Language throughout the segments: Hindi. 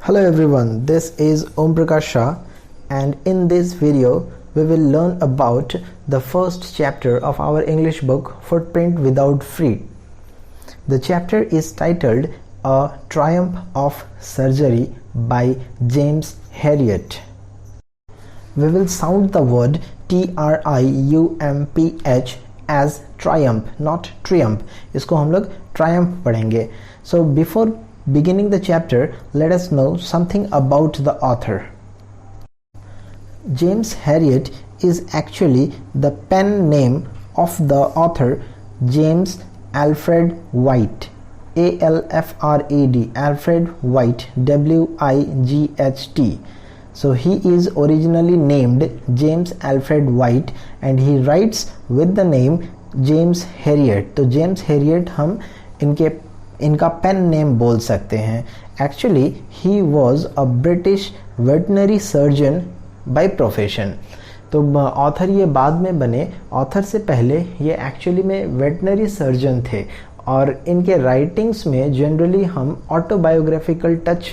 Hello everyone, this is Om Prakash Shah, and in this video we will learn about the first chapter of our English book Footprint Without Feet. The chapter is titled A Triumph of Surgery by James Herriot. We will sound the word Triumph as triumph, not triumph. इसको हम लोग triumph पढ़ेंगे. So before beginning the chapter, let us know something about the author. James Herriot is actually the pen name of the author James Alfred White. A-L-F-R-E-D, Alfred White, W-I-G-H-T. So he is originally named James Alfred White and he writes with the name James Herriot. तो James Herriot हम इनका पेन नेम बोल सकते हैं. Actually he was a British veterinary surgeon by profession. तो ऑथर ये बाद में बने, ऑथर से पहले ये एक्चुअली में वेटनरी सर्जन थे और इनके राइटिंग्स में जनरली हम ऑटोबायोग्राफिकल टच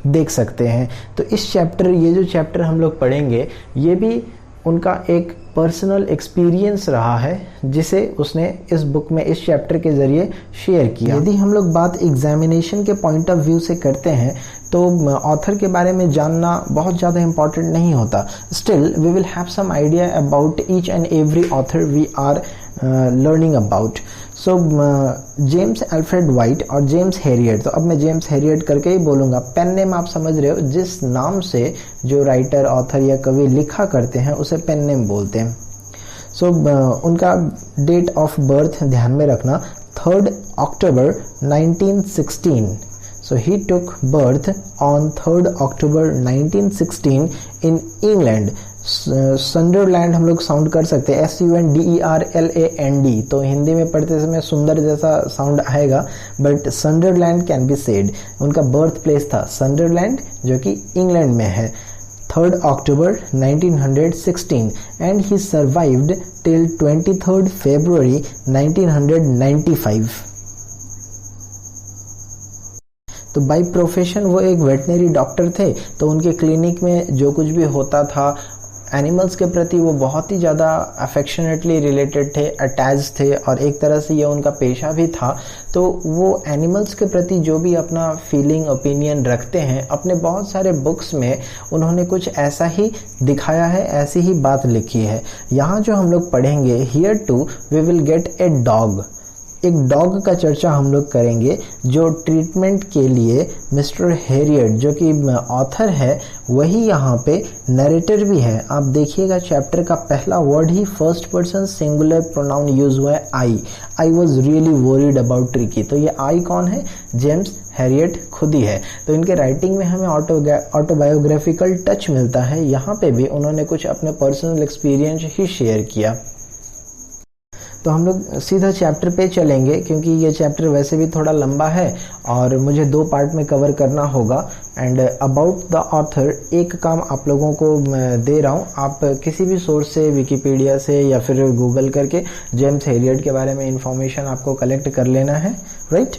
देख सकते हैं. तो इस चैप्टर, ये जो चैप्टर हम लोग पढ़ेंगे, ये भी उनका एक पर्सनल एक्सपीरियंस रहा है जिसे उसने इस बुक में इस चैप्टर के जरिए शेयर किया. यदि हम लोग बात एग्जामिनेशन के पॉइंट ऑफ व्यू से करते हैं तो ऑथर के बारे में जानना बहुत ज़्यादा इम्पॉर्टेंट नहीं होता. Still we will have some idea about each and every author we are learning about. So James Alfred Wight और जेम्स हेरियट. तो अब मैं जेम्स हेरियट करके ही बोलूँगा. पेन नेम आप समझ रहे हो, जिस नाम से जो राइटर, ऑथर या कवि लिखा करते हैं उसे पेन नेम बोलते हैं. सो उनका डेट ऑफ बर्थ ध्यान में रखना, 3rd October 1916. So he took birth on 3rd October 1916 in England. Sunderland हम लोग साउंड कर सकते हैं, SUNDERLAND. तो हिंदी में पढ़ते समय सुंदर जैसा साउंड आएगा, but Sunderland can be said. उनका बर्थ प्लेस था संडरलैंड जो कि इंग्लैंड में है. 3rd October 1916 and he survived till 23rd February 1995. तो बाय प्रोफेशन वो एक वेटनरी डॉक्टर थे. तो उनके क्लिनिक में जो कुछ भी होता था एनिमल्स के प्रति वो बहुत ही ज़्यादा अफेक्शनेटली रिलेटेड थे, अटैच थे, और एक तरह से ये उनका पेशा भी था. तो वो एनिमल्स के प्रति जो भी अपना फीलिंग, ओपिनियन रखते हैं, अपने बहुत सारे बुक्स में उन्होंने कुछ ऐसा ही दिखाया है, ऐसी ही बात लिखी है. यहाँ जो हम लोग पढ़ेंगे, here too we will get a dog. एक डॉग का चर्चा हम लोग करेंगे जो ट्रीटमेंट के लिए मिस्टर हेरियट जो कि ऑथर है, वही यहाँ पे नरेटर भी है. आप देखिएगा चैप्टर का पहला वर्ड ही first person singular pronoun use हुआ है, I was really worried about tricky. तो ये आई कौन है? जेम्स हेरियट खुद ही है. तो इनके राइटिंग में हमें ऑटोबायोग्राफिकल टच मिलता है. यहाँ पे भी उन्होंने कुछ अपने पर्सनल एक्सपीरियंस ही शेयर किया. तो हम लोग सीधा चैप्टर पे चलेंगे क्योंकि ये चैप्टर वैसे भी थोड़ा लंबा है और मुझे 2 पार्ट में कवर करना होगा. एंड अबाउट द ऑथर एक काम आप लोगों को दे रहा हूँ, आप किसी भी सोर्स से, विकिपीडिया से या फिर गूगल करके जेम्स हेरियट के बारे में इंफॉर्मेशन आपको कलेक्ट कर लेना है, राइट.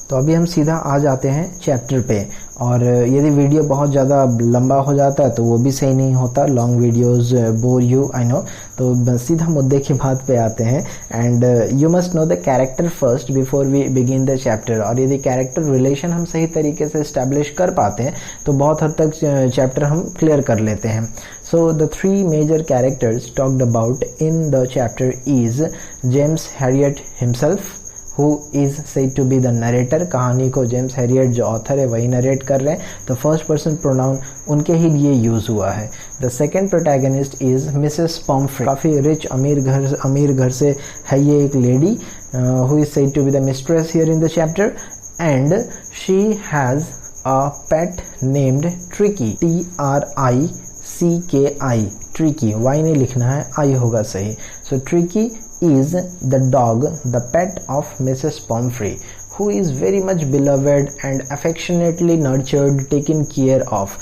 तो अभी हम सीधा आ जाते हैं चैप्टर पे. और यदि वीडियो बहुत ज़्यादा लंबा हो जाता है तो वो भी सही नहीं होता, long videos bore you, I know. तो सीधा मुद्दे की बात पे आते हैं. And you must know the character first before we begin the chapter. और यदि कैरेक्टर रिलेशन हम सही तरीके से इस्टेब्लिश कर पाते हैं तो बहुत हद तक चैप्टर हम क्लियर कर लेते हैं. So the 3 major characters talked about in the chapter is James Herriot himself, who is said to be the narrator. कहानी को जेम्स हेरियट जो ऑथर है वही नरेट कर रहे हैं. तो फर्स्ट पर्सन प्रोनाउन उनके ही लिए यूज हुआ है. The second protagonist is Mrs Pumphrey. काफ़ी रिच, अमीर घर से है ये एक lady, who is said to be the mistress here in the chapter. And she has a pet named Tricki, TRICKI, Tricki. Y नहीं लिखना है, आई होगा सही. So Tricki is the dog, the pet of Mrs. Pomfrey, who is very much beloved and affectionately nurtured, taken care of.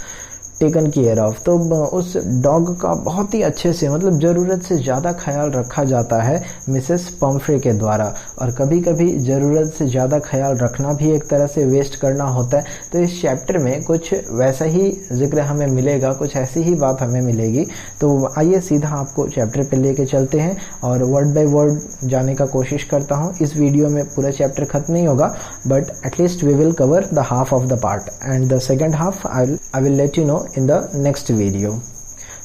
Taken care of. तो उस डॉग का बहुत ही अच्छे से, मतलब ज़रूरत से ज़्यादा ख्याल रखा जाता है मिसेस पम्फ्रे के द्वारा। और कभी कभी ज़रूरत से ज़्यादा ख्याल रखना भी एक तरह से वेस्ट करना होता है। तो इस चैप्टर में कुछ वैसा ही जिक्र हमें मिलेगा, कुछ ऐसी ही बात हमें मिलेगी। तो आइए सीधा आपको चैप्टर पे लेके चलते हैं और वर्ड बाय वर्ड जाने का कोशिश करता हूँ। इस वीडियो में पूरा चैप्टर खत्म नहीं होगा, but at least we will cover the half of the part and the second half I will let you know in the next video.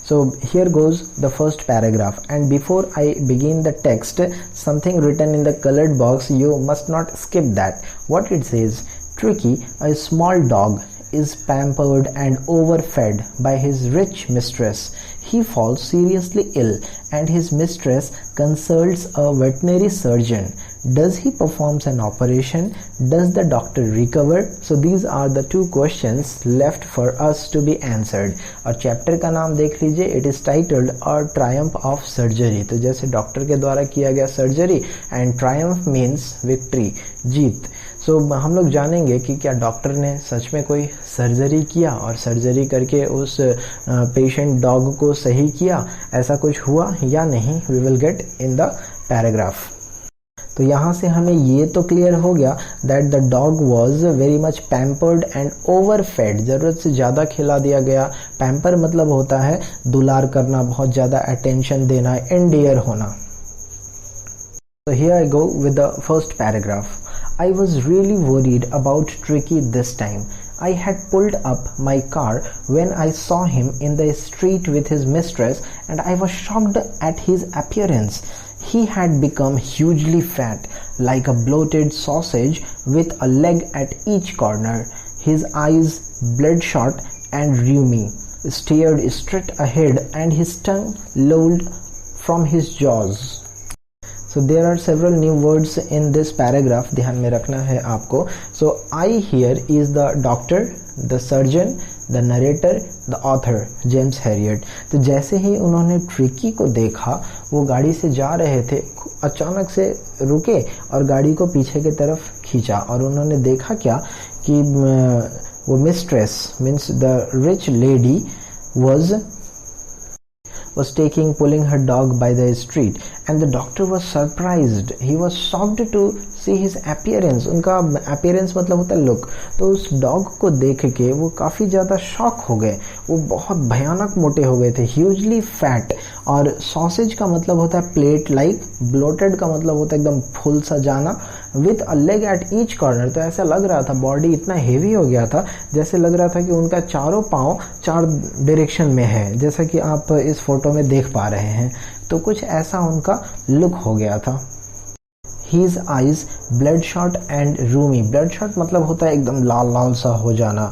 So here goes the first paragraph, and before I begin the text, something written in the colored box, you must not skip that. What it says: Tricky, a small dog, is pampered and overfed by his rich mistress. He falls seriously ill and his mistress consults a veterinary surgeon. Does he perform an operation? Does the doctor recover? So these are the two questions left for us to be answered. और चैप्टर का नाम देख लीजिए, it is titled a triumph of surgery. तो जैसे डॉक्टर के द्वारा किया गया surgery, and triumph means victory, जीत। सो हम लोग जानेंगे कि क्या डॉक्टर ने सच में कोई सर्जरी किया और सर्जरी करके उस पेशेंट डॉग को सही किया, ऐसा कुछ हुआ या नहीं। We will get in the paragraph. तो यहाँ से हमें ये तो क्लियर हो गया that the dog was very much pampered and overfed, ज़रूरत से ज़्यादा खिला दिया गया। पैम्पर मतलब होता है दुलार करना, बहुत ज़्यादा अटेंशन देना, एंडियर होना। So here I go with the first paragraph. I was really worried about Tricky this time. I had pulled up my car when I saw him in the street with his mistress, and I was shocked at his appearance. He had become hugely fat, like a bloated sausage with a leg at each corner. His eyes, bloodshot and rheumy, stared straight ahead, and his tongue lolled from his jaws. So there are several new words in this paragraph, ध्यान में रखना है आपको। So I here is the doctor, the surgeon, the narrator, the author, James Harriet. तो जैसे ही उन्होंने ट्रिकी को देखा, वो गाड़ी से जा रहे थे, अचानक से रुके और गाड़ी को पीछे की तरफ खींचा, और उन्होंने देखा क्या कि वो mistress means the rich lady was pulling her dog by the street, and the doctor was surprised. He was shocked to see his appearance. उनका appearance मतलब होता है लुक। तो उस डॉग को देख के वो काफ़ी ज़्यादा शॉक हो गए। वो बहुत भयानक मोटे हो गए थे, ह्यूजली फैट। और सॉसेज का मतलब होता है प्लेट लाइक, ब्लोटेड का मतलब होता है एकदम फुल सा जाना, with a leg at each corner. तो ऐसा लग रहा था, बॉडी इतना हेवी हो गया था, जैसे लग रहा था कि उनका चारों पाँव 4 डायरेक्शन में है, जैसा कि आप इस फोटो में देख पा रहे हैं। तो कुछ ऐसा उनका लुक हो गया था। His eyes bloodshot and rheumy. bloodshot मतलब होता है एकदम लाल लाल सा हो जाना,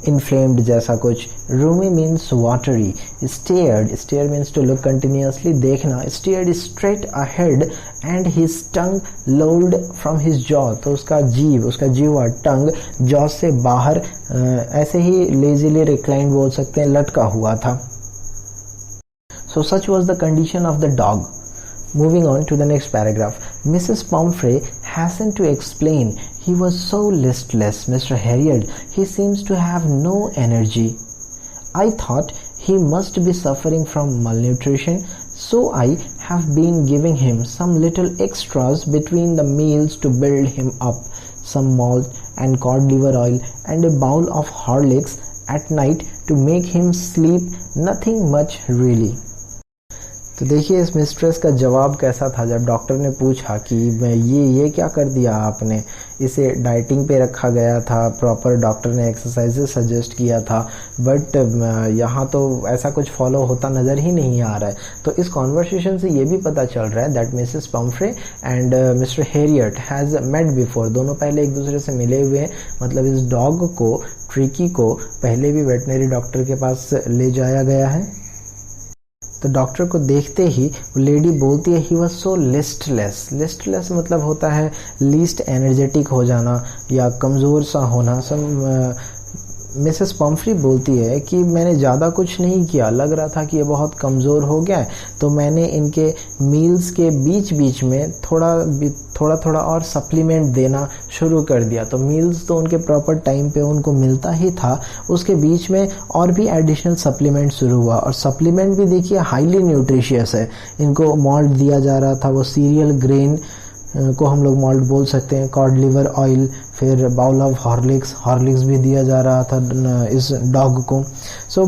inflamed जैसा कुछ। rheumy means watery. Stare means to look continuously, देखना। stared straight ahead and his tongue lolled from his jaw. तो उसका जीवा टंग जॉ से बाहर ऐसे ही lazily reclined बोल सकते हैं, लटका हुआ था। So such was the condition of the dog. Moving on to the next paragraph. Mrs. Pomfrey hastened to explain. He was so listless, Mr. Herriot. He seems to have no energy. I thought he must be suffering from malnutrition, so I have been giving him some little extras between the meals to build him up. Some malt and cod liver oil and a bowl of Horlicks at night to make him sleep. Nothing much really. तो देखिए इस मिस्ट्रेस का जवाब कैसा था जब डॉक्टर ने पूछा कि ये क्या कर दिया आपने, इसे डाइटिंग पे रखा गया था, प्रॉपर डॉक्टर ने एक्सरसाइजेस सजेस्ट किया था, बट यहाँ तो ऐसा कुछ फॉलो होता नज़र ही नहीं आ रहा है। तो इस कॉन्वर्सेशन से ये भी पता चल रहा है that Mrs Pumphrey and Mr Herriot has met before. दोनों पहले एक दूसरे से मिले हुए हैं, मतलब इस डॉग को, ट्रिकी को, पहले भी वेटनरी डॉक्टर के पास ले जाया गया है। तो डॉक्टर को देखते ही वो लेडी बोलती है ही वॉज सो लिस्टलेस मतलब होता है लीस्ट एनर्जेटिक हो जाना या कमज़ोर सा होना, मिसेस पम्फ्री बोलती है कि मैंने ज़्यादा कुछ नहीं किया, लग रहा था कि ये बहुत कमज़ोर हो गया है, तो मैंने इनके मील्स के बीच बीच में थोड़ा और सप्लीमेंट देना शुरू कर दिया। तो मील्स तो उनके प्रॉपर टाइम पे उनको मिलता ही था, उसके बीच में और भी एडिशनल सप्लीमेंट शुरू हुआ। और सप्लीमेंट भी देखिए हाईली न्यूट्रिशियस है। इनको मॉल्ट दिया जा रहा था, वो सीरियल ग्रेन को हम लोग मॉल्ट बोल सकते हैं, कॉड लिवर ऑयल, फिर बाउल ऑफ हॉर्लिक्स भी दिया जा रहा था इस डॉग को। सो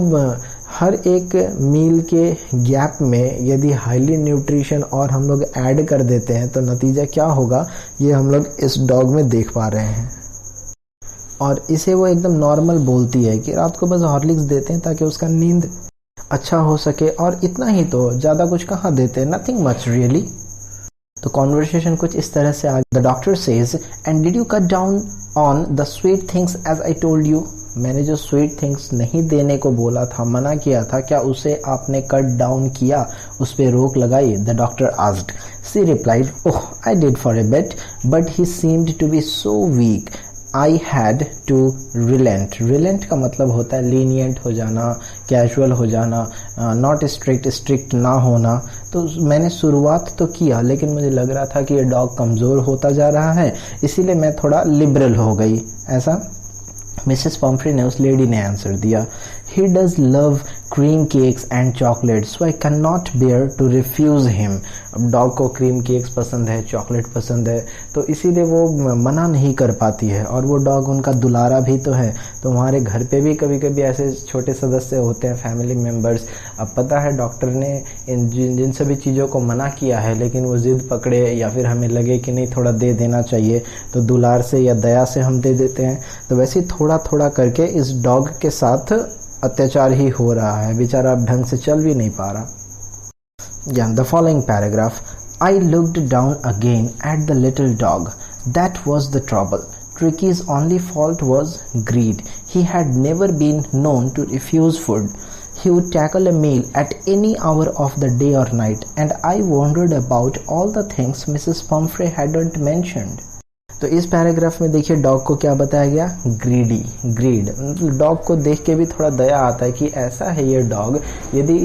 हर एक मील के गैप में यदि हाईली न्यूट्रिशन और हम लोग ऐड कर देते हैं तो नतीजा क्या होगा, ये हम लोग इस डॉग में देख पा रहे हैं। और इसे वो एकदम नॉर्मल बोलती है कि रात को बस हॉर्लिक्स देते हैं ताकि उसका नींद अच्छा हो सके, और इतना ही, तो ज़्यादा कुछ कहाँ देते हैं, नथिंग मच रियली। तो कॉन्वर्सेशन कुछ इस तरह से आगे। The doctor says, and did you cut down on the sweet things as I told you? मैंने जो स्वीट थिंग्स नहीं देने को बोला था, मना किया था, क्या उसे आपने कट डाउन किया, उस पर रोक लगाई? The doctor asked. She replied, oh I did for a bit, but he seemed to be so weak I had to relent. Relent का मतलब होता है लीनियंट हो जाना, कैजुअल हो जाना, नॉट स्ट्रिक्ट ना होना. तो मैंने शुरुआत तो किया, लेकिन मुझे लग रहा था कि ये डॉग कमज़ोर होता जा रहा है, इसीलिए मैं थोड़ा लिबरल हो गई. ऐसा मिसेस पम्फ्री ने, उस लेडी ने आंसर दिया. He does love cream cakes and chocolate, so I can not bear to refuse him. अब डॉग को क्रीम केक्स पसंद है, चॉकलेट पसंद है, तो इसीलिए वो मना नहीं कर पाती है. और वो डॉग उनका दुलारा भी तो है. तो हमारे घर पे भी कभी कभी ऐसे छोटे सदस्य होते हैं, फैमिली मेम्बर्स. अब पता है डॉक्टर ने जिन सभी चीज़ों को मना किया है, लेकिन वो ज़िद पकड़े या फिर हमें लगे कि नहीं थोड़ा दे देना चाहिए, तो दुलार से या दया से हम दे देते हैं. तो वैसे ही थोड़ा थोड़ा करके इस डॉग के साथ अत्याचार ही हो रहा है. बेचारा अब ढंग से चल भी नहीं पा रहा. The following paragraph. I looked down again at the little dog. That was the trouble. Tricky's only fault was greed. He had never been known to refuse food. He would tackle a meal at any hour of the day or night, and I wondered about all the things Mrs. Pumphrey hadn't mentioned. तो इस पैराग्राफ में देखिए डॉग को क्या बताया गया, ग्रीड. डॉग को देख के भी थोड़ा दया आता है कि ऐसा है ये डॉग, यदि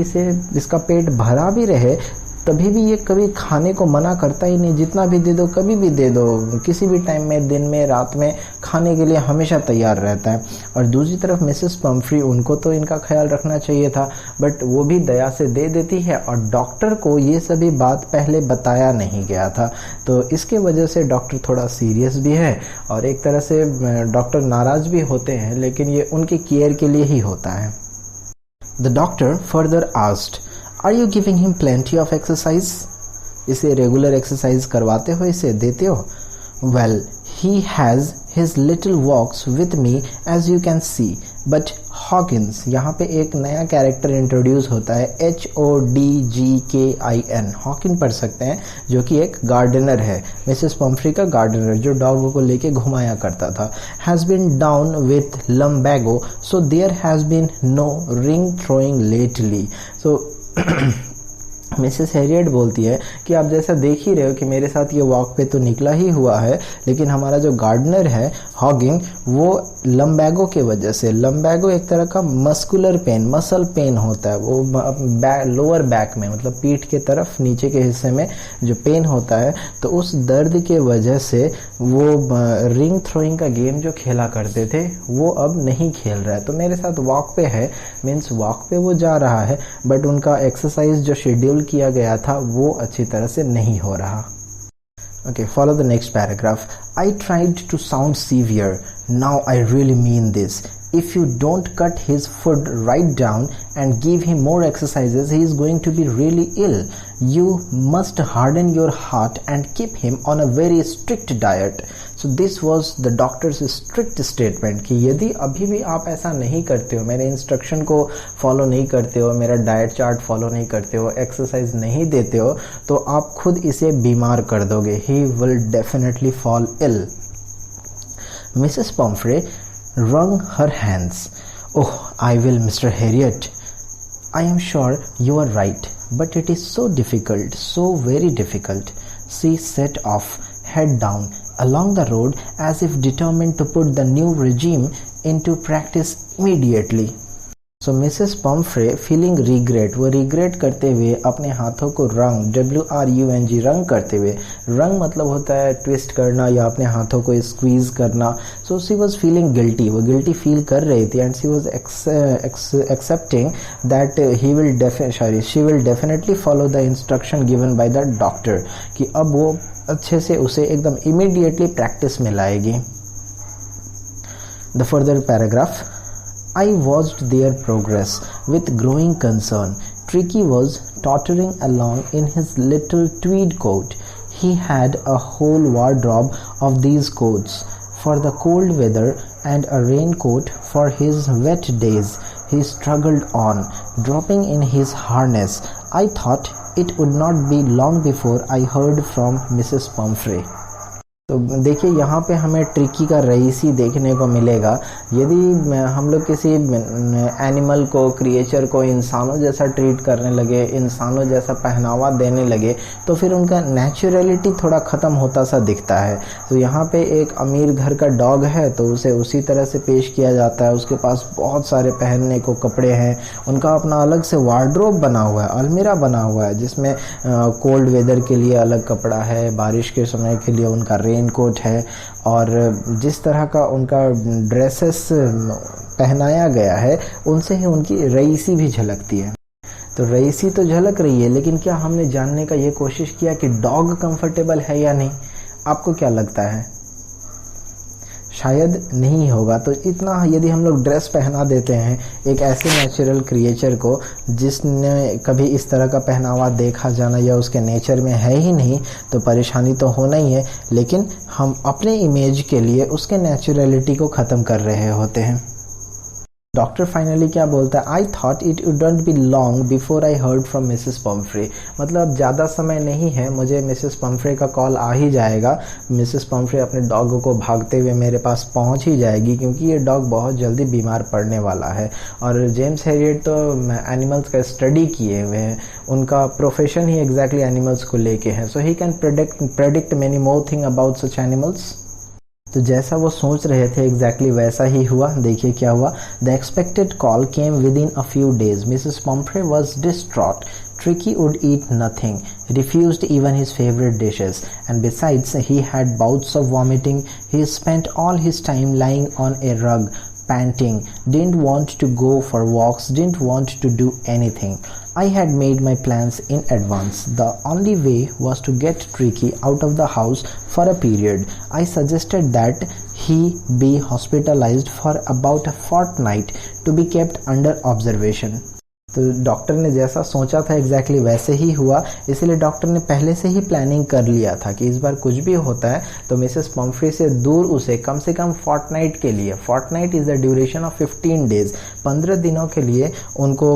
इसका पेट भरा भी रहे तभी भी ये कभी खाने को मना करता ही नहीं. जितना भी दे दो, कभी भी दे दो, किसी भी टाइम में, दिन में, रात में, खाने के लिए हमेशा तैयार रहता है. और दूसरी तरफ मिसेस पम्फ्री, उनको तो इनका ख्याल रखना चाहिए था, बट वो भी दया से दे देती है. और डॉक्टर को ये सभी बात पहले बताया नहीं गया था, तो इसके वजह से डॉक्टर थोड़ा सीरियस भी है और एक तरह से डॉक्टर नाराज भी होते हैं, लेकिन ये उनकी केयर के लिए ही होता है. The doctor further asked, Are you giving him plenty of exercise? इसे रेगुलर एक्सरसाइज करवाते हो, इसे देते हो? Well, he has his little walks with me as you can see, but Hawkins, यहाँ पे एक नया कैरेक्टर इंट्रोड्यूस होता है, HODGKIN. हॉकिन पढ़ सकते हैं, जो कि एक गार्डनर है, मिसेस पम्फ्री का गार्डनर, जो डॉग को लेके घुमाया करता था. Has been down with lumbago, so there has been no ring throwing lately. So Mrs Harriet बोलती है कि आप जैसा देख ही रहे हो कि मेरे साथ ये वॉक पे तो निकला ही हुआ है, लेकिन हमारा जो गार्डनर है हॉगिंग, वो लम्बैगो के वजह से, लम्बैगो एक तरह का मस्कुलर पेन, मसल पेन होता है, वो लोअर बैक में, मतलब पीठ के तरफ नीचे के हिस्से में जो पेन होता है, तो उस दर्द के वजह से वो रिंग थ्रोइंग का गेम जो खेला करते थे वो अब नहीं खेल रहा है. तो मेरे साथ वॉक पे है, मीन्स वॉक पे वो जा रहा है, बट उनका एक्सरसाइज जो शेड्यूल किया गया था वो अच्छी तरह से नहीं हो रहा. Okay, follow the next paragraph. I tried to sound severe. Now I really mean this. If you don't cut his food right down and give him more exercises, he is going to be really ill. You must harden your heart and keep him on a very strict diet. So this was the doctor's strict statement कि यदि अभी भी आप ऐसा नहीं करते हो, मेरे इंस्ट्रक्शन को फॉलो नहीं करते हो, मेरा डाइट चार्ट फॉलो नहीं करते हो, एक्सरसाइज नहीं देते हो, तो आप खुद इसे बीमार कर दोगे. He will definitely fall ill. Mrs. Pumphrey wrung her hands. Oh, I will, Mr. Herriot. I am sure you are right, but it is so difficult, so very difficult. She set off, head down, along the road as if determined to put the new regime into practice immediately. So Mrs. Pumphrey feeling regret, वो regret करते हुए अपने हाथों को रंग, WRUNG रंग करते हुए, रंग मतलब होता है ट्विस्ट करना या अपने हाथों को स्क्वीज करना. So she was feeling guilty, वो guilty feel कर रही थी and she was accepting that she will definitely follow the instruction given by the doctor, कि अब वो अच्छे से उसे एकदम immediately practice में लाएगी. The further paragraph. I watched their progress with growing concern. Tricky was tottering along in his little tweed coat. He had a whole wardrobe of these coats for the cold weather and a raincoat for his wet days. He struggled on, dropping in his harness. I thought it would not be long before I heard from Mrs. Pumphrey. तो देखिए यहाँ पे हमें ट्रिकी का रईसी देखने को मिलेगा. यदि हम लोग किसी एनिमल को, क्रिएचर को इंसानों जैसा ट्रीट करने लगे, इंसानों जैसा पहनावा देने लगे, तो फिर उनका नेचुरलिटी थोड़ा ख़त्म होता सा दिखता है. तो यहाँ पे एक अमीर घर का डॉग है तो उसे उसी तरह से पेश किया जाता है. उसके पास बहुत सारे पहनने को कपड़े हैं, उनका अपना अलग से वार्डरोब बना हुआ है, अलमीरा बना हुआ है, जिसमें कोल्ड वेदर के लिए अलग कपड़ा है, बारिश के समय के लिए उनका रेन कोट है, और जिस तरह का उनका ड्रेसेस पहनाया गया है उनसे ही उनकी रईसी भी झलकती है. तो रईसी तो झलक रही है, लेकिन क्या हमने जानने का ये कोशिश किया कि डॉग कंफर्टेबल है या नहीं? आपको क्या लगता है? शायद नहीं होगा. तो इतना यदि हम लोग ड्रेस पहना देते हैं एक ऐसे नेचुरल क्रिएचर को जिसने कभी इस तरह का पहनावा देखा जाना या उसके नेचर में है ही नहीं, तो परेशानी तो होना ही है, लेकिन हम अपने इमेज के लिए उसके नेचुरलिटी को ख़त्म कर रहे होते हैं. डॉक्टर फाइनली क्या बोलता है? I thought it wouldn't be long before I heard from Mrs Pomfrey. मतलब ज़्यादा समय नहीं है, मुझे मिसेस पम्फ्रे का कॉल आ ही जाएगा. मिसेस पम्फ्रे अपने डॉग को भागते हुए मेरे पास पहुंच ही जाएगी, क्योंकि ये डॉग बहुत जल्दी बीमार पड़ने वाला है. और जेम्स हैरियट तो एनिमल्स का स्टडी किए हुए हैं, उनका प्रोफेशन ही एग्जैक्टली एनिमल्स को लेके है. So he can predict many more thing about such animals. तो जैसा वो सोच रहे थे एग्जैक्टली वैसा ही हुआ. देखिए क्या हुआ. The expected call came with in a few days. Mrs Pomfrey was distraught. Tricky would eat nothing, refused even his favorite dishes, and besides he had bouts of vomiting. He spent all his time lying on a rug, panting, didn't want to go for walks, didn't want to do anything. I had made my plans in advance. The only way was to get Tricky out of the house for a period. I suggested that he be hospitalized for about a fortnight to be kept under observation. तो डॉक्टर ने जैसा सोचा था एग्जैक्टली वैसे ही हुआ. इसलिए डॉक्टर ने पहले से ही प्लानिंग कर लिया था कि इस बार कुछ भी होता है तो मिसेस पम्फ्रे से दूर उसे कम से कम फोर्टनाइट के लिए, fortnight is the duration of 15 days, 15 दिनों के लिए उनको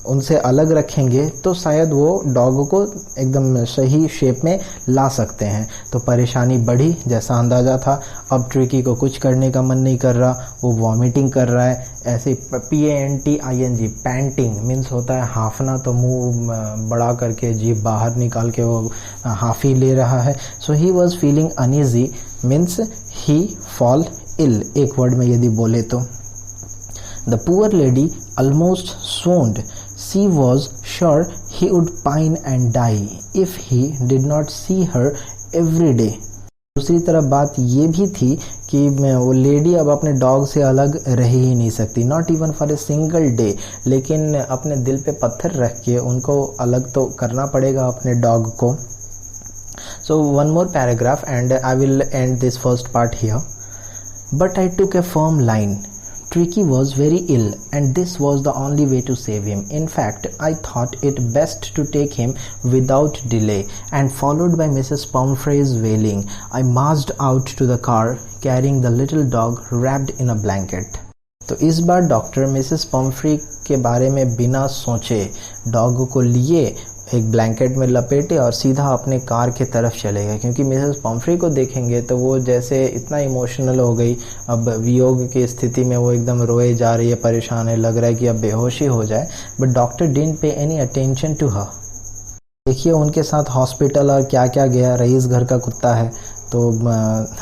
उनसे अलग रखेंगे तो शायद वो डॉग को एकदम सही शेप में ला सकते हैं. तो परेशानी बढ़ी जैसा अंदाज़ा था. अब ट्रिकी को कुछ करने का मन नहीं कर रहा, वो वॉमिटिंग कर रहा है. ऐसे PANTING, पैंटिंग मीन्स होता है हाफना, तो मुंह बड़ा करके जीभ बाहर निकाल के वो हाफी ले रहा है. So he was feeling uneasy means he fell ill, एक वर्ड में यदि बोले तो. The poor lady almost swooned. She was sure he would pine and die if he did not see her every day. दूसरी तरफ बात ये भी थी कि वो लेडी अब अपने डॉग से अलग रह ही नहीं सकती, not even for a single day. लेकिन अपने दिल पे पत्थर रख के उनको अलग तो करना पड़ेगा अपने डॉग को. So one more paragraph and I will and this first part here. But I took A firm line. Tricky was very ill and this was the only way to save him. In fact, I thought it best to take him without delay, and followed by Mrs. Pumphrey's wailing, I marched out to the car carrying the little dog wrapped in a blanket. तो इस बार डॉक्टर मिसेस पम्फ्री के बारे में बिना सोचे डॉग को लिए एक ब्लैंकेट में लपेटे और सीधा अपने कार की तरफ चले गए, क्योंकि मिसेस पम्फ्री को देखेंगे तो वो जैसे इतना इमोशनल हो गई, अब वियोग की स्थिति में वो एकदम रोए जा रही है, परेशान है, लग रहा है कि अब बेहोशी हो जाए. बट डॉक्टर डिडंट पे एनी अटेंशन टू हर. देखिए उनके साथ हॉस्पिटल और क्या क्या गया. रईस घर का कुत्ता है, तो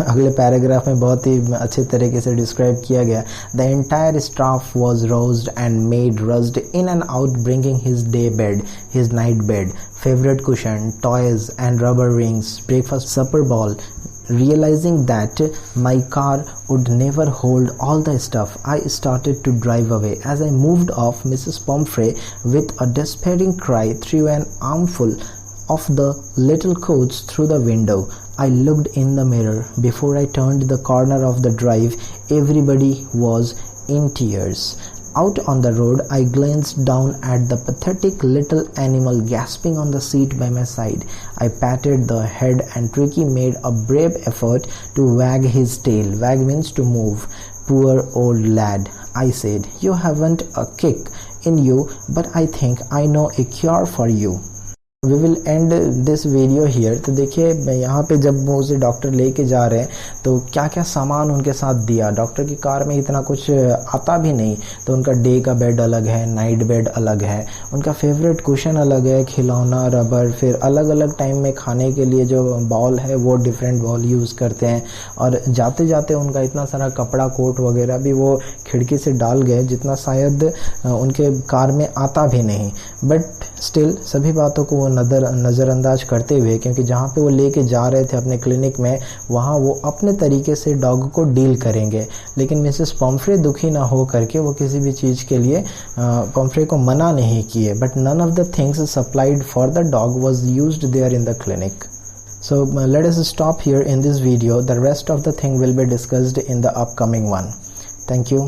अगले पैराग्राफ में बहुत ही अच्छे तरीके से डिस्क्राइब किया गया. The entire staff was roused and made rushed in and out bringing his day bed, his night bed, favorite cushion, toys and rubber rings, breakfast, supper bowl. Realizing that my car would never hold all the stuff, I started to drive away. As I moved off, Mrs. Pomfrey, with a despairing cry, threw an armful of the little coats through the window. I looked in the mirror. Before I turned the corner of the drive, everybody was in tears. Out on the road, I glanced down at the pathetic little animal gasping on the seat by my side. I patted the head and Tricky made a brave effort to wag his tail. Wag means to move. Poor old lad, I said. You haven't a kick in you, but I think I know a cure for you. We will end this video here. तो देखिए यहाँ पे जब वो उसे डॉक्टर लेके जा रहे हैं तो क्या क्या सामान उनके साथ दिया. डॉक्टर की कार में इतना कुछ आता भी नहीं, तो उनका डे का बेड अलग है, नाइट बेड अलग है, उनका फेवरेट कुशन अलग है, खिलौना, रबर, फिर अलग अलग टाइम में खाने के लिए जो बॉल है वो डिफरेंट बॉल यूज़ करते हैं. और जाते जाते उनका इतना सारा कपड़ा, कोट वगैरह भी वो खिड़की से डाल गए जितना शायद उनके कार में आता भी नहीं. बट स्टिल सभी बातों को वो नज़रअंदाज करते हुए, क्योंकि जहाँ पे वो लेके जा रहे थे अपने क्लिनिक में, वहाँ वो अपने तरीके से डॉग को डील करेंगे. लेकिन मिसेस पॉम्फ्रे दुखी ना हो करके वो किसी भी चीज़ के लिए पॉम्फ्रे को मना नहीं किए. But none of the things supplied for the dog was used there in the clinic. So let us stop here in this video. The rest of the thing will be discussed in the upcoming one. Thank you.